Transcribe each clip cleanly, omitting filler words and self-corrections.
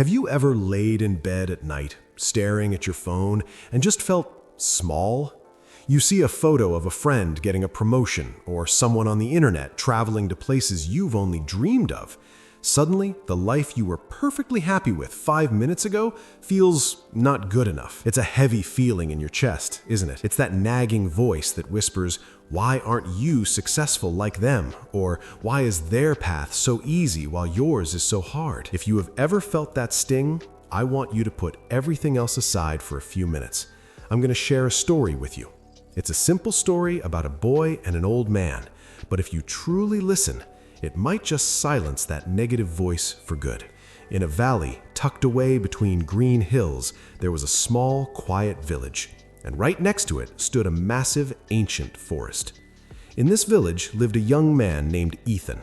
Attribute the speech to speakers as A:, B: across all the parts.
A: Have you ever laid in bed at night, staring at your phone, and just felt small? You see a photo of a friend getting a promotion or someone on the internet traveling to places you've only dreamed of. Suddenly, the life you were perfectly happy with 5 minutes ago feels not good enough. It's a heavy feeling in your chest, isn't it? It's that nagging voice that whispers, "Why aren't you successful like them?" Or "Why is their path so easy while yours is so hard?" If you have ever felt that sting, I want you to put everything else aside for a few minutes. I'm going to share a story with you. It's a simple story about a boy and an old man, but if you truly listen, it might just silence that negative voice for good. In a valley tucked away between green hills, there was a small, quiet village, and right next to it stood a massive, ancient forest. In this village lived a young man named Ethan.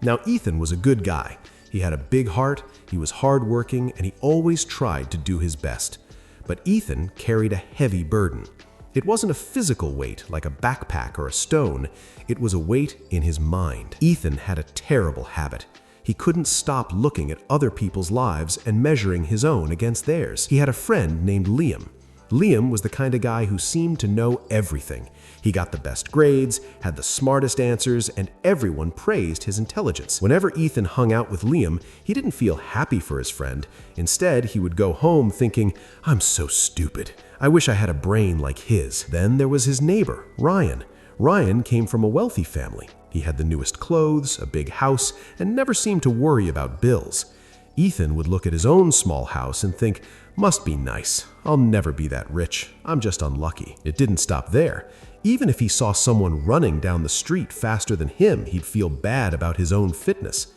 A: Now, Ethan was a good guy. He had a big heart, he was hardworking, and he always tried to do his best. But Ethan carried a heavy burden. It wasn't a physical weight like a backpack or a stone, it was a weight in his mind. Ethan had a terrible habit. He couldn't stop looking at other people's lives and measuring his own against theirs. He had a friend named Liam. Liam was the kind of guy who seemed to know everything. He got the best grades, had the smartest answers, and everyone praised his intelligence. Whenever Ethan hung out with Liam, he didn't feel happy for his friend. Instead, he would go home thinking, "I'm so stupid. I wish I had a brain like his." Then there was his neighbor, Ryan. Ryan came from a wealthy family. He had the newest clothes, a big house, and never seemed to worry about bills. Ethan would look at his own small house and think, "Must be nice. I'll never be that rich. I'm just unlucky." It didn't stop there. Even if he saw someone running down the street faster than him, he'd feel bad about his own fitness.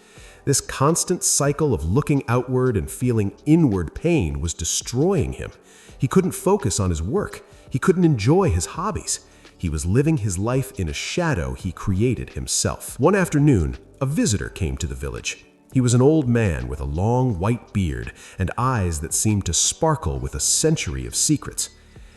A: This constant cycle of looking outward and feeling inward pain was destroying him. He couldn't focus on his work. He couldn't enjoy his hobbies. He was living his life in a shadow he created himself. One afternoon, a visitor came to the village. He was an old man with a long white beard and eyes that seemed to sparkle with a century of secrets.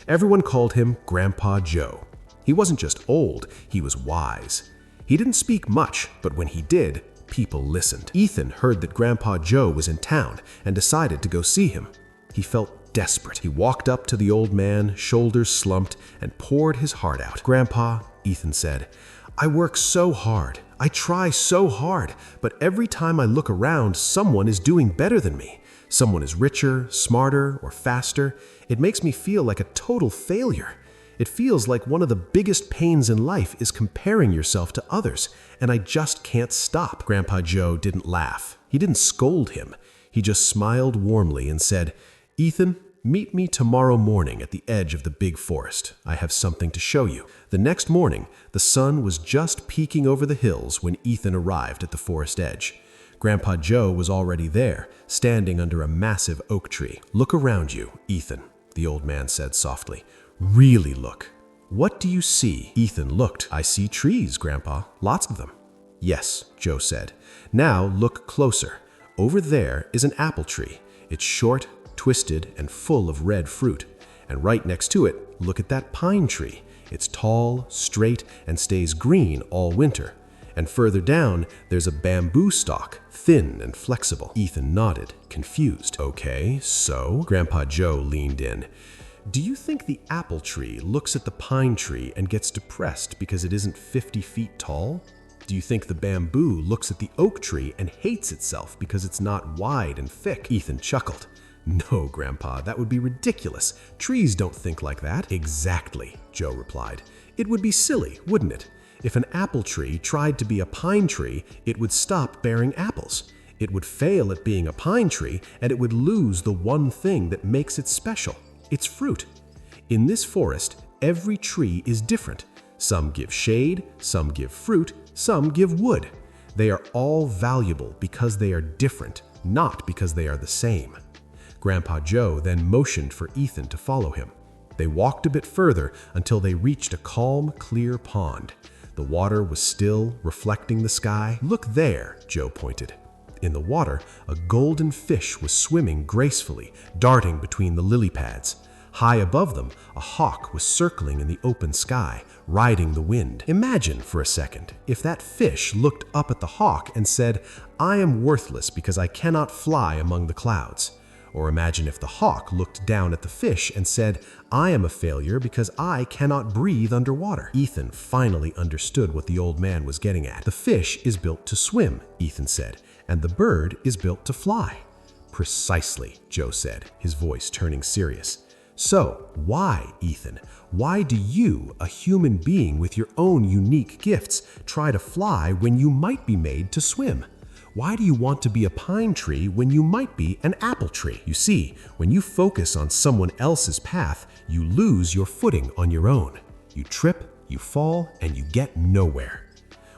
A: Everyone called him Grandpa Joe. He wasn't just old, he was wise. He didn't speak much, but when he did, people listened. Ethan heard that Grandpa Joe was in town and decided to go see him. He felt desperate. He walked up to the old man, shoulders slumped, and poured his heart out. "Grandpa," Ethan said, "I work so hard. I try so hard, but every time I look around, someone is doing better than me. Someone is richer, smarter, or faster. It makes me feel like a total failure. It feels like one of the biggest pains in life is comparing yourself to others, and I just can't stop." Grandpa Joe didn't laugh. He didn't scold him. He just smiled warmly and said, "Ethan, meet me tomorrow morning at the edge of the big forest. I have something to show you." The next morning, the sun was just peeking over the hills when Ethan arrived at the forest edge. Grandpa Joe was already there, standing under a massive oak tree. "Look around you, Ethan," the old man said softly. "Really look. What do you see?" Ethan looked. "I see trees, Grandpa. Lots of them." "Yes," Joe said. "Now look closer. Over there is an apple tree. It's short, twisted, and full of red fruit. And right next to it, look at that pine tree. It's tall, straight, and stays green all winter. And further down, there's a bamboo stalk, thin and flexible." Ethan nodded, confused. "Okay, so?" Grandpa Joe leaned in. "Do you think the apple tree looks at the pine tree and gets depressed because it isn't 50 feet tall? Do you think the bamboo looks at the oak tree and hates itself because it's not wide and thick?" Ethan chuckled. "No, Grandpa, that would be ridiculous. Trees don't think like that." "Exactly," Joe replied. "It would be silly, wouldn't it? If an apple tree tried to be a pine tree, it would stop bearing apples. It would fail at being a pine tree, and it would lose the one thing that makes it special. It's fruit. In this forest, every tree is different. Some give shade, some give fruit, some give wood. They are all valuable because they are different, not because they are the same." Grandpa Joe then motioned for Ethan to follow him. They walked a bit further until they reached a calm, clear pond. The water was still, reflecting the sky. "Look there," Joe pointed. In the water, a golden fish was swimming gracefully, darting between the lily pads. High above them, a hawk was circling in the open sky, riding the wind. Imagine for a second if that fish looked up at the hawk and said, "I am worthless because I cannot fly among the clouds." Or imagine if the hawk looked down at the fish and said, "I am a failure because I cannot breathe underwater." Ethan finally understood what the old man was getting at. "The fish is built to swim," Ethan said, "and the bird is built to fly." "Precisely," Joe said, his voice turning serious. "So, why, Ethan? Why do you, a human being with your own unique gifts, try to fly when you might be made to swim? Why do you want to be a pine tree when you might be an apple tree?" You see, when you focus on someone else's path, you lose your footing on your own. You trip, you fall, and you get nowhere.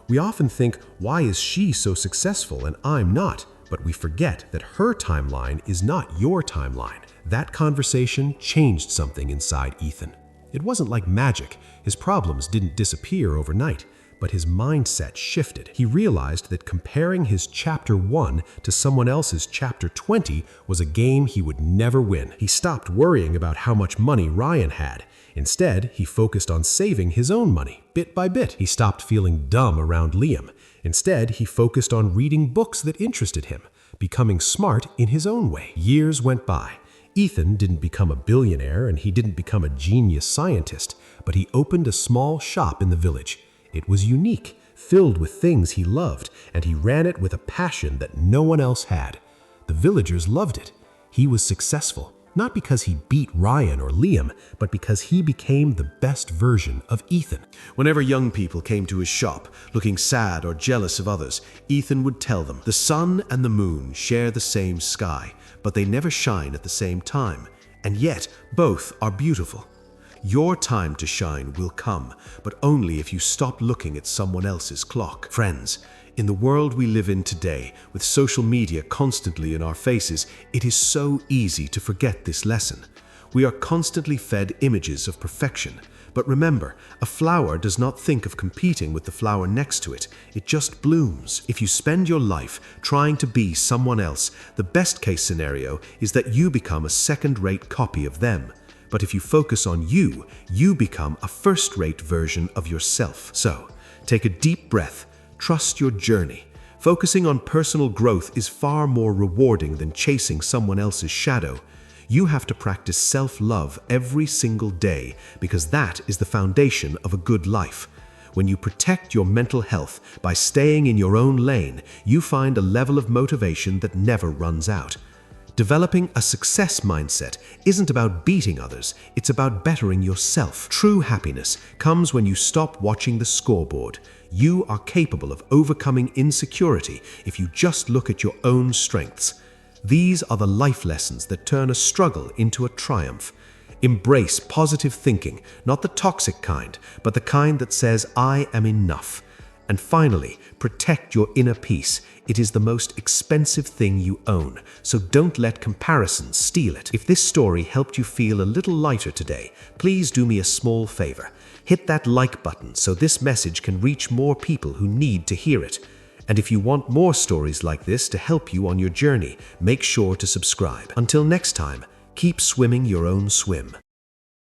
A: We often think, why is she so successful and I'm not? But we forget that her timeline is not your timeline. That conversation changed something inside Ethan. It wasn't like magic. His problems didn't disappear overnight, but his mindset shifted. He realized that comparing his chapter 1 to someone else's chapter 20 was a game he would never win. He stopped worrying about how much money Ryan had. Instead, he focused on saving his own money, bit by bit. He stopped feeling dumb around Liam. Instead, he focused on reading books that interested him, becoming smart in his own way. Years went by. Ethan didn't become a billionaire and he didn't become a genius scientist, but he opened a small shop in the village. It was unique, filled with things he loved, and he ran it with a passion that no one else had. The villagers loved it. He was successful, not because he beat Ryan or Liam, but because he became the best version of Ethan. Whenever young people came to his shop, looking sad or jealous of others, Ethan would tell them, "The sun and the moon share the same sky, but they never shine at the same time, and yet both are beautiful. Your time to shine will come, but only if you stop looking at someone else's clock." Friends, in the world we live in today, with social media constantly in our faces, it is so easy to forget this lesson. We are constantly fed images of perfection. But remember, a flower does not think of competing with the flower next to it. It just blooms. If you spend your life trying to be someone else, the best case scenario is that you become a second-rate copy of them. But if you focus on you, you become a first-rate version of yourself. So, take a deep breath. Trust your journey. Focusing on personal growth is far more rewarding than chasing someone else's shadow. You have to practice self-love every single day because that is the foundation of a good life. When you protect your mental health by staying in your own lane, you find a level of motivation that never runs out. Developing a success mindset isn't about beating others, it's about bettering yourself. True happiness comes when you stop watching the scoreboard. You are capable of overcoming insecurity if you just look at your own strengths. These are the life lessons that turn a struggle into a triumph. Embrace positive thinking, not the toxic kind, but the kind that says, "I am enough." And finally, protect your inner peace. It is the most expensive thing you own, so don't let comparisons steal it. If this story helped you feel a little lighter today, please do me a small favor. Hit that like button so this message can reach more people who need to hear it. And if you want more stories like this to help you on your journey, make sure to subscribe. Until next time, keep swimming your own swim.